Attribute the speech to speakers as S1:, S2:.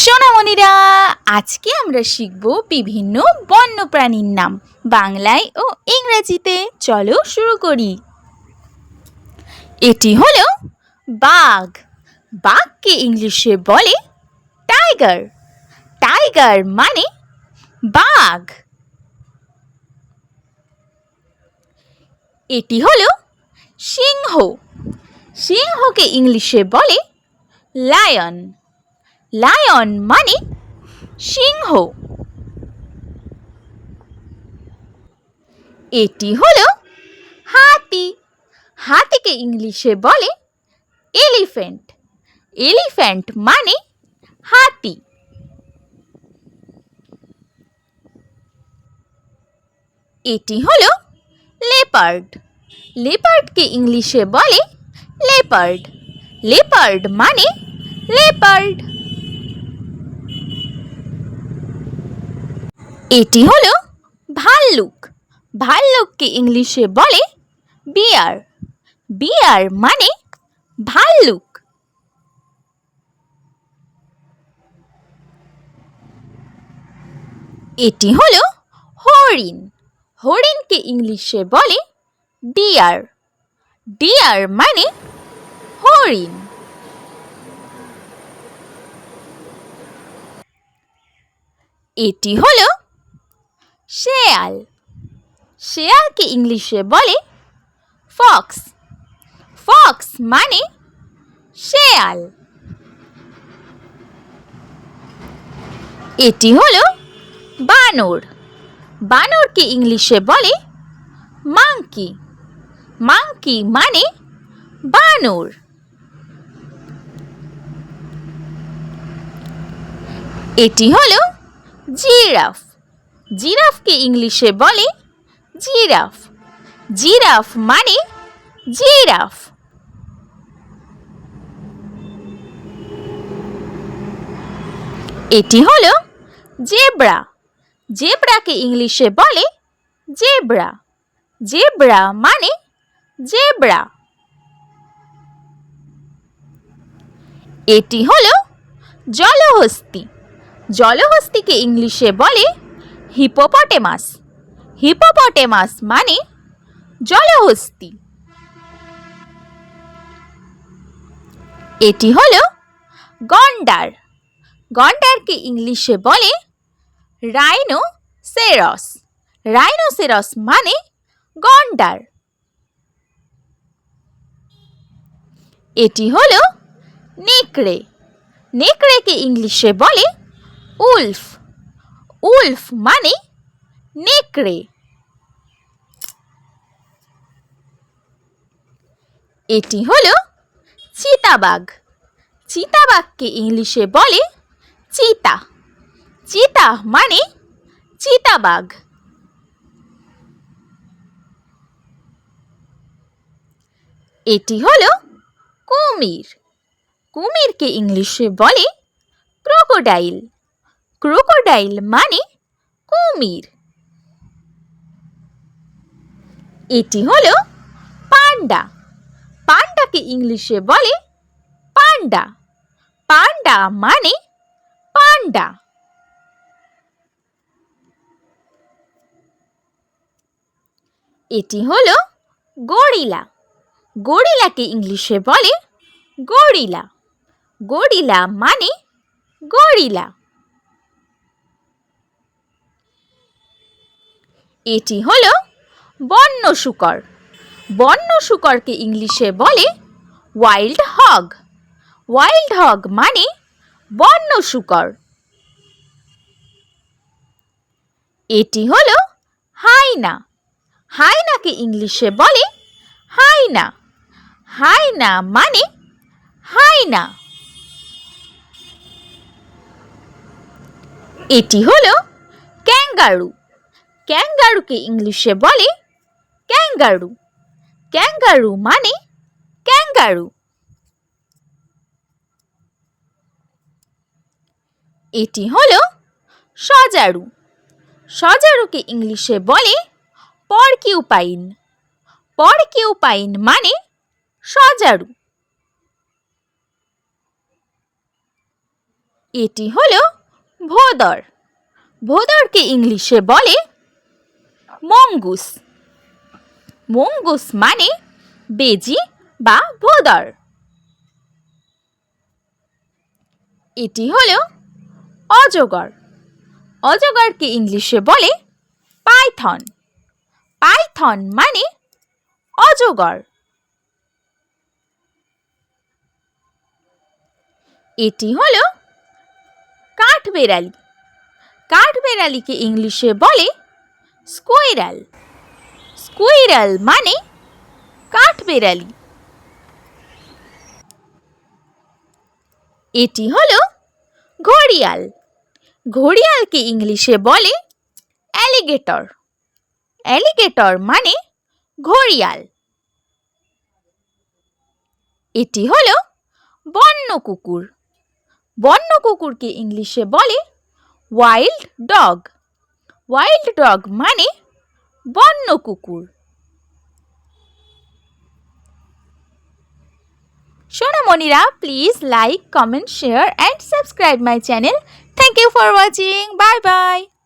S1: সোনামণিরা, আজকে আমরা শিখব বিভিন্ন বন্যপ্রাণীর নাম বাংলায় ও ইংরেজিতে। চলো শুরু করি। এটি হলো বাঘ। বাঘকে ইংলিশে বলে টাইগার। টাইগার মানে বাঘ। এটি হলো সিংহ। সিংহকে ইংলিশে বলে লায়ন। লায়ন মানে সিংহ। এটি হলো হাতি। হাতিকে ইংলিশে বলে এলিফ্যান্ট। এলিফ্যান্ট মানে হাতি। এটি হলো লেপার্ড। লেপার্ডকে ইংলিশে বলে লেপার্ড। লেপার্ড মানে লেপার্ড। এটি হলো ভাল্লুক। ভাল্লুককে ইংলিশে বলে বিয়ার। বিয়ার মানে ভাল্লুক। এটি হলো হরিণ। হরিণকে ইংলিশে বলে ডিয়ার। ডিয়ার মানে হরিণ। এটি হলো শেয়াল। শেয়ালকে ইংলিশে বলে ফক্স। ফক্স মানে শেয়াল। এটি হলো বানর। বানরকে ইংলিশে বলে মাংকি। মাংকি মানে বানর। এটি হলো জিরাফ। জিরাফকে ইংলিশে বলে জিরাফ। জিরাফ মানে জিরাফ। এটি হলো জেব্রা। জেব্রাকে ইংলিশে বলে জেব্রা। জেব্রা মানে জেব্রা। এটি হলো জলহস্তী। জলহস্তীকে ইংলিশে বলে হিপোপটেমাস। হিপোপটেমাস মানে জলহস্তী। এটি হলো গন্ডার। গন্ডারকে ইংলিশে বলে রাইনোসেরাস। রাইনোসেরাস মানে গন্ডার। এটি হলো নেকড়ে। নেকড়েকে ইংলিশে বলে উলফ। উলফ মানে নেকড়ে। এটি হলো চিতাবাঘ। চিতাবাঘকে ইংলিশে বলে চিতা। চিতা মানে চিতাবাঘ। এটি হলো কুমির। কুমিরকে ইংলিশে বলে ক্রোকোডাইল। ক্রোকোডাইল মানে কুমির। এটি হলো পান্ডা। পান্ডাকে ইংলিশে বলে পান্ডা। পান্ডা মানে পান্ডা। এটি হলো গরিলা। গরিলাকে ইংলিশে বলে গরিলা। গরিলা মানে গরিলা। এটি হলো বন্য শূকর। বন্য শূকরকে ইংলিশে বলে ওয়াইল্ড হগ। ওয়াইল্ড হগ মানে বন্য শূকর। এটি হলো হাইনা। হাইনাকে ইংলিশে বলে হাইনা। হাইনা মানে হাইনা। এটি হলো ক্যাঙ্গারু। ক্যাঙ্গারুকে ইংলিশে বলে ক্যাঙ্গারু। ক্যাঙ্গারু মানে ক্যাঙ্গারু। এটি হলো সজারু। সজারুকে ইংলিশে বলে পরকিউপাইন। পরকিউপাইন মানে সজারু। এটি হলো ভোঁদড়। ভোঁদড়কে ইংলিশে বলে মঙ্গুস। মঙ্গুস মানে বেজি বা ভোঁদড়। এটি হলো অজগর। অজগরকে ইংলিশে বলে পাইথন। পাইথন মানে অজগর। এটি হলো কাঠবেড়ালি। কাঠবেড়ালিকে ইংলিশে বলে স্কুইরাল। স্কুইরাল মানে কাঠবেড়ালি। এটি হলো ঘড়িয়াল। ঘড়িয়ালকে ইংলিশে বলে অ্যালিগেটর। অ্যালিগেটর মানে ঘড়িয়াল। এটি হলো বন্য কুকুর। বন্য কুকুরকে ইংলিশে বলে ওয়াইল্ড ডগ। ওয়াইল্ড ডগ মানে বন্য কুকুর। সোনামণিরা, please like, comment, share and subscribe my channel. Thank you for watching. Bye bye.